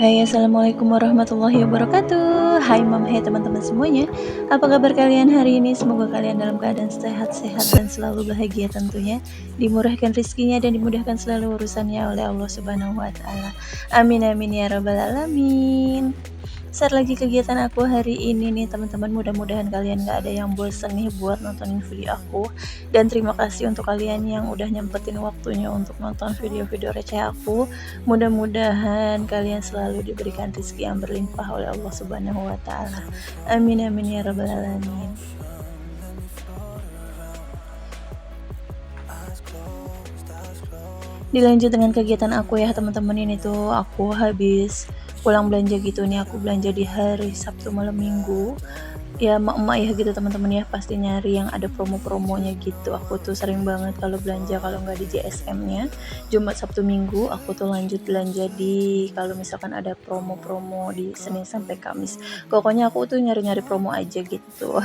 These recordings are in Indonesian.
Hai, assalamualaikum warahmatullahi wabarakatuh. Hai mam, hai teman-teman semuanya. Apa kabar kalian hari ini? Semoga kalian dalam keadaan sehat-sehat dan selalu bahagia tentunya. Dimurahkan rezekinya dan dimudahkan selalu urusannya oleh Allah Subhanahu wa taala. Amin amin ya rabbal alamin. Share lagi kegiatan aku hari ini nih teman-teman, mudah-mudahan kalian gak ada yang bosen nih buat nontonin video aku. Dan terima kasih untuk kalian yang udah nyempetin waktunya untuk nonton video-video receh aku. Mudah-mudahan kalian selalu diberikan rezeki yang berlimpah oleh Allah Subhanahu wa taala. Amin amin ya rabbal alamin. Dilanjut dengan kegiatan aku ya teman-teman, ini tuh aku habis pulang belanja gitu nih, aku belanja di hari Sabtu malam Minggu. Ya emak-emak ya gitu teman-teman ya, pasti nyari yang ada promo-promonya gitu. Aku tuh sering banget kalau belanja, kalau nggak di JSM-nya Jumat, Sabtu, Minggu, aku tuh lanjut belanja di kalau misalkan ada promo-promo di Senin sampai Kamis. Pokoknya aku tuh nyari-nyari promo aja gitu.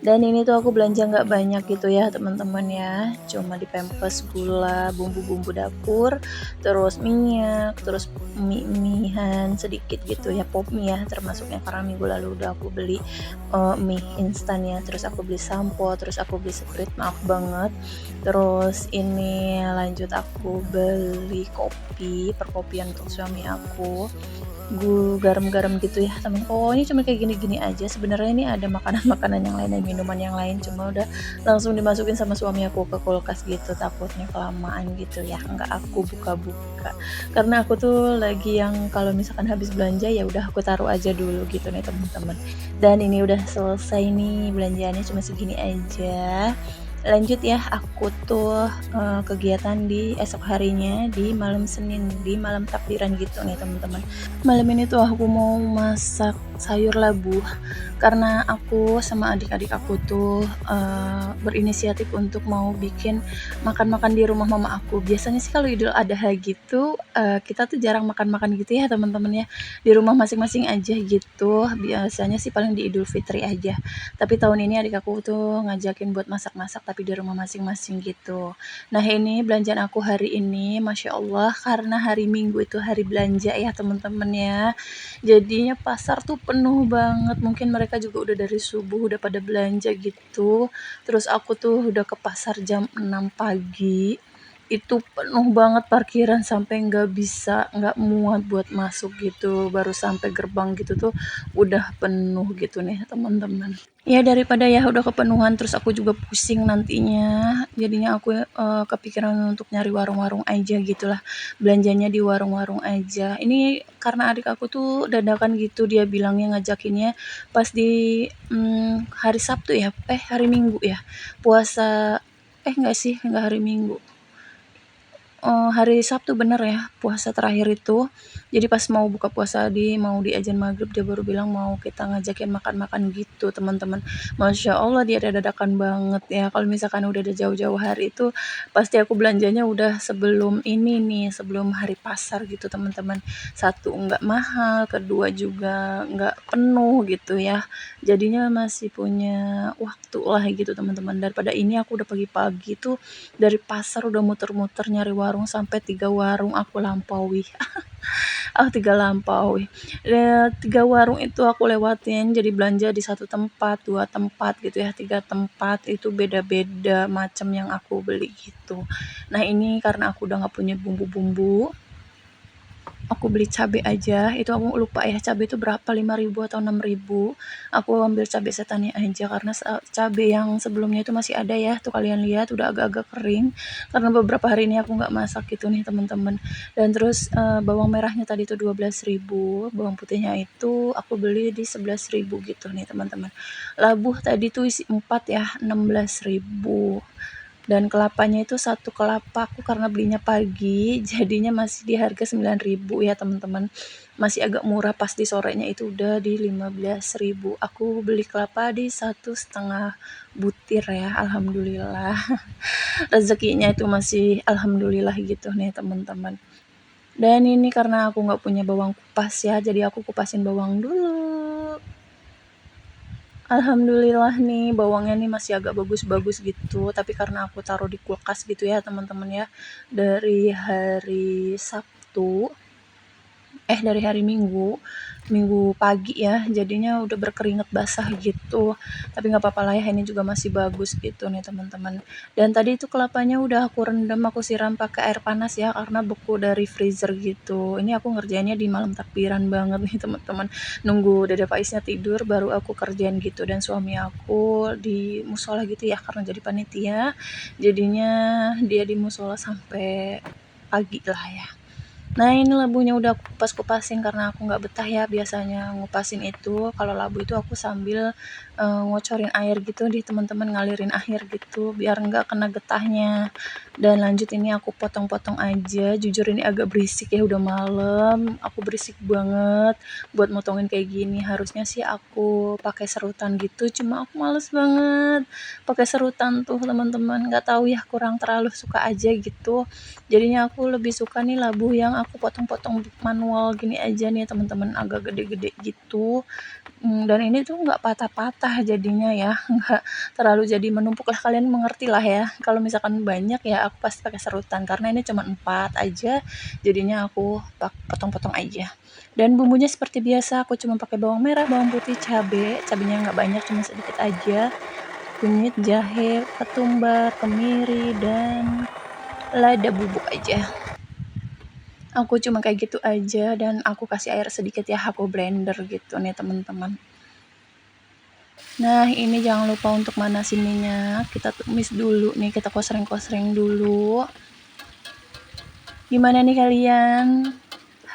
Dan ini tuh aku belanja nggak banyak gitu ya teman-teman ya, cuma di Pampers, gula, bumbu-bumbu dapur, terus minyak, terus mie-mihan sedikit gitu ya, pop mie ya termasuknya, karena minggu lalu udah aku beli mie instan ya. Terus aku beli sampo, terus aku beli Sprite, maaf banget. Terus ini lanjut aku beli kopi, perkopian untuk suami aku, garam-garam gitu ya temen. Pokoknya cuma kayak gini-gini aja. Sebenarnya ini ada makanan-makanan yang lain dan minuman yang lain, cuma udah langsung dimasukin sama suami aku ke kulkas gitu, takutnya kelamaan gitu ya, nggak aku buka-buka. Karena aku tuh lagi yang kalau misalkan habis belanja ya udah aku taruh aja dulu gitu nih teman-teman. Dan ini udah selesai nih belanjaannya, cuma segini aja. Lanjut ya, aku tuh kegiatan di esok harinya, di malam Senin, di malam takbiran gitu nih teman-teman. Malam ini tuh aku mau masak sayur labu, karena aku sama adik-adik aku tuh berinisiatif untuk mau bikin makan-makan di rumah mama aku. Biasanya sih kalau Idul Adha gitu kita tuh jarang makan-makan gitu ya teman-teman ya, di rumah masing-masing aja gitu. Biasanya sih paling di Idul Fitri aja. Tapi tahun ini adik aku tuh ngajakin buat masak-masak tapi di rumah masing-masing gitu. Nah ini belanjaan aku hari ini, Masya Allah, karena hari Minggu itu hari belanja ya teman-teman ya. Jadinya pasar tuh penuh banget, mungkin mereka juga udah dari subuh udah pada belanja gitu. Terus aku tuh udah ke pasar jam 6 pagi, itu penuh banget parkiran sampai nggak muat buat masuk gitu. Baru sampai gerbang gitu tuh udah penuh gitu nih teman-teman. Ya daripada ya udah kepenuhan terus aku juga pusing nantinya, jadinya aku kepikiran untuk nyari warung-warung aja gitulah, belanjanya di warung-warung aja. Ini karena adik aku tuh dadakan gitu, dia bilangnya ngajakinnya pas di hari Sabtu ya, hari Minggu ya, puasa, enggak sih, enggak hari Minggu, hari Sabtu, bener ya, puasa terakhir itu. Jadi pas mau buka puasa, mau di azan maghrib, dia baru bilang mau kita ngajakin makan-makan gitu teman-teman. Masya Allah dia dadakan banget ya, kalau misalkan udah ada jauh-jauh hari itu pasti aku belanjanya udah sebelum ini nih, sebelum hari pasar gitu teman-teman. Satu nggak mahal, kedua juga nggak penuh gitu ya, jadinya masih punya waktu lah gitu teman-teman. Daripada ini aku udah pagi-pagi tuh dari pasar udah muter-muter nyari warung sampai 3 warung aku lampaui. 3 lampaui. 3 warung itu aku lewatin, jadi belanja di 1 tempat, 2 tempat gitu ya, 3 tempat, itu beda-beda macam yang aku beli gitu. Nah ini karena aku udah nggak punya bumbu-bumbu, aku beli cabai aja, itu aku lupa ya cabai itu berapa, 5.000 atau 6.000. Aku ambil cabai setannya aja karena cabai yang sebelumnya itu masih ada ya, tuh kalian lihat udah agak-agak kering karena beberapa hari ini aku nggak masak gitu nih teman-teman. Dan terus bawang merahnya tadi itu 12.000, bawang putihnya itu aku beli di 11.000 gitu nih teman-teman. Labuh tadi tuh isi 4 ya, 16.000. Dan kelapanya itu satu kelapa aku karena belinya pagi jadinya masih di harga 9.000 ya teman-teman, masih agak murah. Pas di sorenya itu udah di 15.000. Aku beli kelapa di 1,5 butir ya, alhamdulillah. Rezekinya itu masih alhamdulillah gitu nih teman-teman. Dan ini karena aku nggak punya bawang kupas ya, jadi aku kupasin bawang dulu. Alhamdulillah nih bawangnya nih masih agak bagus-bagus gitu, tapi karena aku taruh di kulkas gitu ya teman-teman ya, dari hari Sabtu, dari hari Minggu, Minggu pagi ya, jadinya udah berkeringat basah gitu. Tapi nggak apa-apa lah ya, ini juga masih bagus gitu nih teman-teman. Dan tadi itu kelapanya udah aku rendam, aku siram pakai air panas ya, karena beku dari freezer gitu. Ini aku ngerjainnya di malam takbiran banget nih teman-teman. Nunggu Dede Faiznya tidur, baru aku kerjain gitu. Dan suami aku di musola gitu ya, karena jadi panitia. Jadinya dia di musola sampai pagi lah ya. Nah ini labunya udah aku kupas-kupasin karena aku nggak betah ya biasanya ngupasin itu. Kalau labu itu aku sambil ngocorin air gitu di teman-teman, ngalirin air gitu biar nggak kena getahnya. Dan lanjut ini aku potong-potong aja. Jujur ini agak berisik ya, udah malam. Aku berisik banget buat motongin kayak gini. Harusnya sih aku pakai serutan gitu, cuma aku males banget pakai serutan tuh teman-teman. Nggak tahu ya, kurang terlalu suka aja gitu. Jadinya aku lebih suka nih labu yang aku potong-potong manual gini aja nih teman-teman, agak gede-gede gitu. Dan ini tuh nggak patah-patah jadinya ya, nggak terlalu jadi menumpuk lah, kalian mengerti lah ya. Kalau misalkan banyak ya aku pasti pakai serutan, karena ini cuma 4 aja, jadinya aku potong-potong aja. Dan bumbunya seperti biasa, aku cuma pakai bawang merah, bawang putih, cabe, cabenya nggak banyak, cuma sedikit aja, kunyit, jahe, ketumbar, kemiri, dan lada bubuk aja. Aku cuma kayak gitu aja, dan aku kasih air sedikit ya, aku blender gitu nih teman-teman. Nah ini jangan lupa untuk manasin minyak, kita tumis dulu nih, kita kosreng-kosreng dulu. Gimana nih kalian?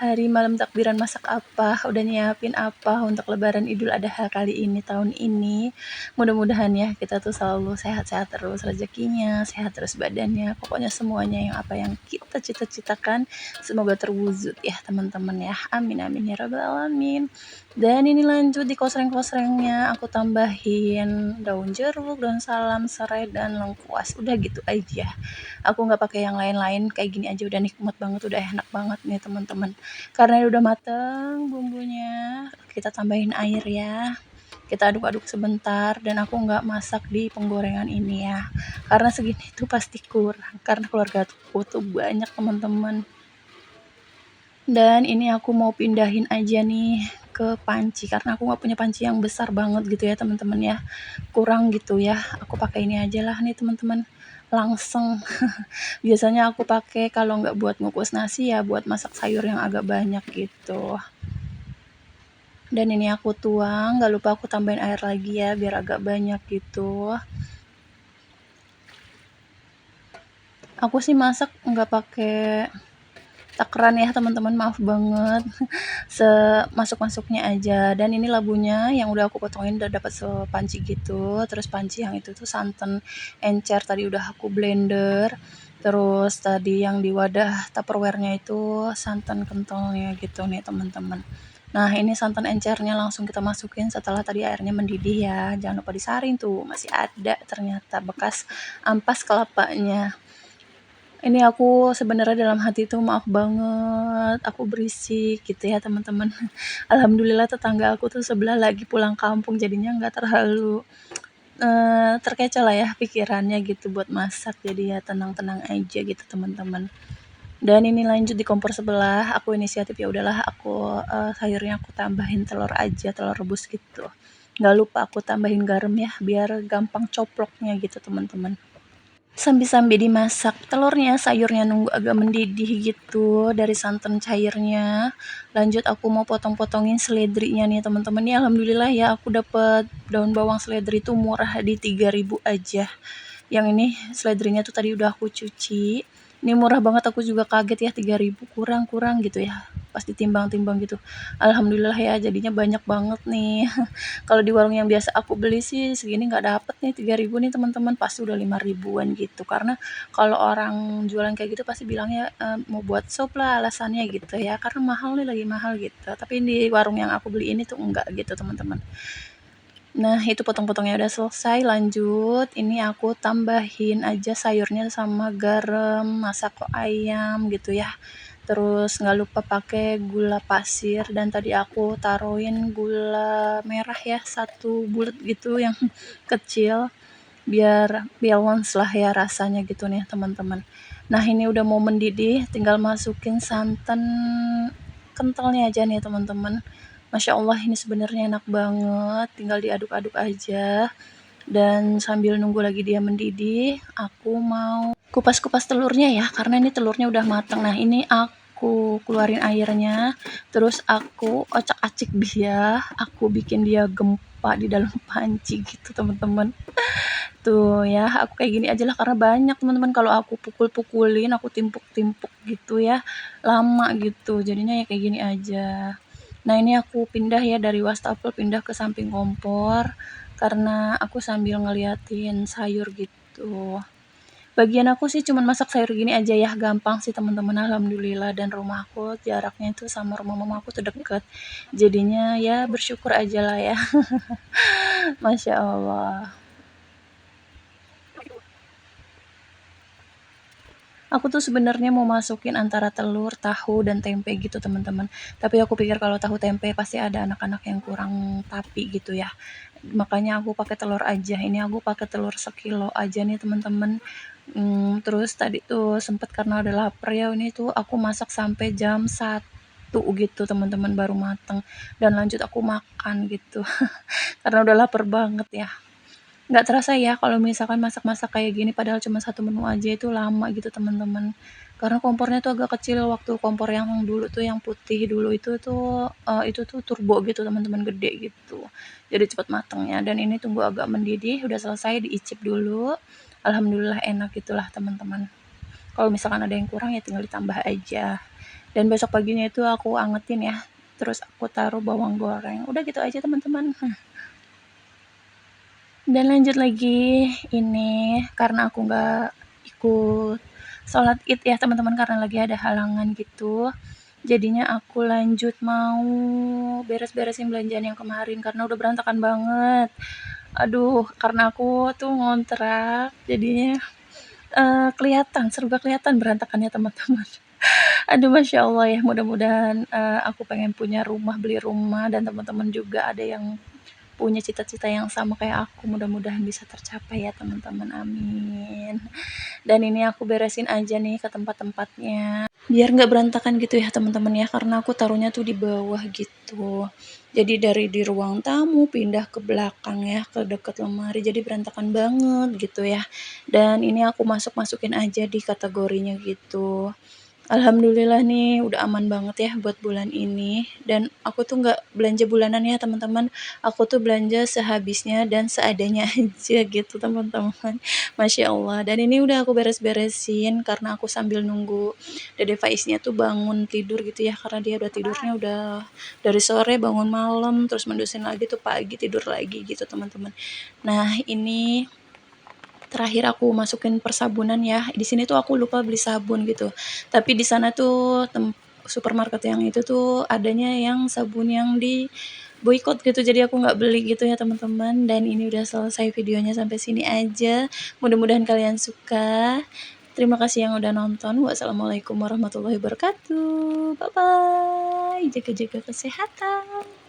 Hari malam takbiran masak apa? Udah nyiapin apa untuk lebaran Idul Adha kali ini, tahun ini? Mudah-mudahan ya kita tuh selalu sehat-sehat terus rezekinya, sehat terus badannya. Pokoknya semuanya yang apa yang kita cita-citakan semoga terwujud ya teman-teman ya. Amin amin ya rabbal alamin. Dan ini lanjut di kosreng-kosrengnya aku tambahin daun jeruk, daun salam, serai, dan lengkuas. Udah gitu aja. Aku nggak pakai yang lain-lain, kayak gini aja udah nikmat banget, udah enak banget nih teman-teman. Karena udah mateng bumbunya, kita tambahin air ya. Kita aduk-aduk sebentar, dan aku nggak masak di penggorengan ini ya. Karena segini tuh pasti kurang, karena keluarga aku tuh banyak teman-teman. Dan ini aku mau pindahin aja nih ke panci, karena aku nggak punya panci yang besar banget gitu ya teman-teman ya. Kurang gitu ya. Aku pakai ini aja lah nih teman-teman. Langsung. Biasanya aku pakai kalau nggak buat ngukus nasi ya buat masak sayur yang agak banyak gitu. Dan ini aku tuang, nggak lupa aku tambahin air lagi ya biar agak banyak gitu. Aku sih masak nggak pakai takaran ya teman-teman, maaf banget. Semasuk-masuknya aja. Dan ini labunya yang udah aku potongin udah dapat sepanci gitu. Terus panci yang itu tuh santan encer tadi udah aku blender. Terus tadi yang di wadah tupperware-nya itu santan kentalnya gitu nih teman-teman. Nah ini santan encernya langsung kita masukin setelah tadi airnya mendidih ya. Jangan lupa disaring tuh, masih ada ternyata bekas ampas kelapanya. Ini aku sebenarnya dalam hati tuh maaf banget, aku berisik gitu ya teman-teman. Alhamdulillah tetangga aku tuh sebelah lagi pulang kampung, jadinya nggak terlalu terkecoh lah ya pikirannya gitu buat masak, jadi ya tenang-tenang aja gitu teman-teman. Dan ini lanjut di kompor sebelah, aku inisiatif ya udahlah aku sayurnya aku tambahin telur aja, telur rebus gitu. Nggak lupa aku tambahin garam ya biar gampang coploknya gitu teman-teman. Sambil-sambil dimasak telurnya, sayurnya nunggu agak mendidih gitu dari santan cairnya. Lanjut aku mau potong-potongin seledrinya nih teman-teman. Nih alhamdulillah ya aku dapet daun bawang seledri itu murah di 3.000 aja. Yang ini seledrinya tuh tadi udah aku cuci. Ini murah banget, aku juga kaget ya, 3.000 kurang-kurang gitu ya. Pas ditimbang-timbang gitu. Alhamdulillah ya jadinya banyak banget nih. Kalau di warung yang biasa aku beli sih segini nggak dapet nih 3.000 nih teman-teman, pasti udah 5.000-an gitu. Karena kalau orang jualan kayak gitu pasti bilangnya mau buat sop lah alasannya gitu ya, karena mahal nih, lagi mahal gitu. Tapi di warung yang aku beli ini tuh enggak gitu teman-teman. Nah itu potong-potongnya udah selesai, lanjut ini aku tambahin aja sayurnya sama garam, masako ayam gitu ya. Terus nggak lupa pakai gula pasir, dan tadi aku taruhin gula merah ya, 1 bulet gitu yang kecil, biar balance lah ya rasanya gitu nih teman-teman. Nah ini udah mau mendidih, tinggal masukin santan kentalnya aja nih teman-teman. Masya Allah ini sebenarnya enak banget, tinggal diaduk-aduk aja. Dan sambil nunggu lagi dia mendidih, aku mau kupas-kupas telurnya ya, karena ini telurnya udah matang. Nah ini aku keluarin airnya, terus aku ocak-acik dia, aku bikin dia gempa di dalam panci gitu teman-teman. Tuh ya, aku kayak gini aja lah karena banyak teman-teman, kalau aku pukul-pukulin, aku timpuk-timpuk gitu ya, lama gitu. Jadinya ya kayak gini aja. Nah, ini aku pindah ya dari wastafel pindah ke samping kompor karena aku sambil ngeliatin sayur gitu. Bagian aku sih cuman masak sayur gini aja ya, gampang sih teman-teman, alhamdulillah. Dan rumah aku jaraknya itu sama rumah mama aku tuh deket. Jadinya ya bersyukur aja lah ya. Masya Allah. Aku tuh sebenarnya mau masukin antara telur, tahu, dan tempe gitu teman-teman. Tapi aku pikir kalau tahu tempe pasti ada anak-anak yang kurang tapi gitu ya. Makanya aku pakai telur aja. Ini aku pakai telur sekilo aja nih teman-teman. Terus tadi tuh sempet karena udah lapar ya, ini tuh aku masak sampai jam 1 gitu teman-teman baru mateng. Dan lanjut aku makan gitu. Karena udah lapar banget ya. Nggak terasa ya kalau misalkan masak-masak kayak gini padahal cuma satu menu aja itu lama gitu teman-teman. Karena kompornya tuh agak kecil, waktu kompor yang dulu tuh yang putih dulu itu tuh turbo gitu teman-teman, gede gitu. Jadi cepet matengnya dan ini tunggu agak mendidih, udah selesai diicip dulu. Alhamdulillah enak gitulah teman-teman. Kalau misalkan ada yang kurang ya tinggal ditambah aja. Dan besok paginya itu aku angetin ya. Terus aku taruh bawang goreng. Udah gitu aja teman-teman. Dan lanjut lagi, ini karena aku nggak ikut sholat id ya teman-teman, karena lagi ada halangan gitu. Jadinya aku lanjut mau beres-beresin belanjaan yang kemarin karena udah berantakan banget. Aduh, karena aku tuh ngontrak, jadinya kelihatan, serba kelihatan berantakannya teman-teman. Aduh, masya Allah ya, mudah-mudahan aku pengen punya rumah, beli rumah, dan teman-teman juga ada yang punya cita-cita yang sama kayak aku, mudah-mudahan bisa tercapai ya teman-teman, amin. Dan ini aku beresin aja nih ke tempat-tempatnya biar nggak berantakan gitu ya teman-teman ya, karena aku taruhnya tuh di bawah gitu. Jadi dari di ruang tamu pindah ke belakang ya, ke deket lemari, jadi berantakan banget gitu ya. Dan ini aku masukin aja di kategorinya gitu. Alhamdulillah nih udah aman banget ya buat bulan ini, dan aku tuh nggak belanja bulanan ya teman-teman, aku tuh belanja sehabisnya dan seadanya aja gitu teman-teman. Masya Allah. Dan ini udah aku beres-beresin karena aku sambil nunggu Dede Faiznya tuh bangun tidur gitu ya, karena dia udah tidurnya udah dari sore, bangun malam terus mendusin lagi tuh pagi tidur lagi gitu teman-teman. Nah ini terakhir aku masukin persabunan ya. Di sini tuh aku lupa beli sabun gitu. Tapi di sana tuh supermarket yang itu tuh adanya yang sabun yang di boykot gitu. Jadi aku nggak beli gitu ya teman-teman. Dan ini udah selesai videonya sampai sini aja. Mudah-mudahan kalian suka. Terima kasih yang udah nonton. Wassalamualaikum warahmatullahi wabarakatuh. Bye bye. Jaga-jaga kesehatan.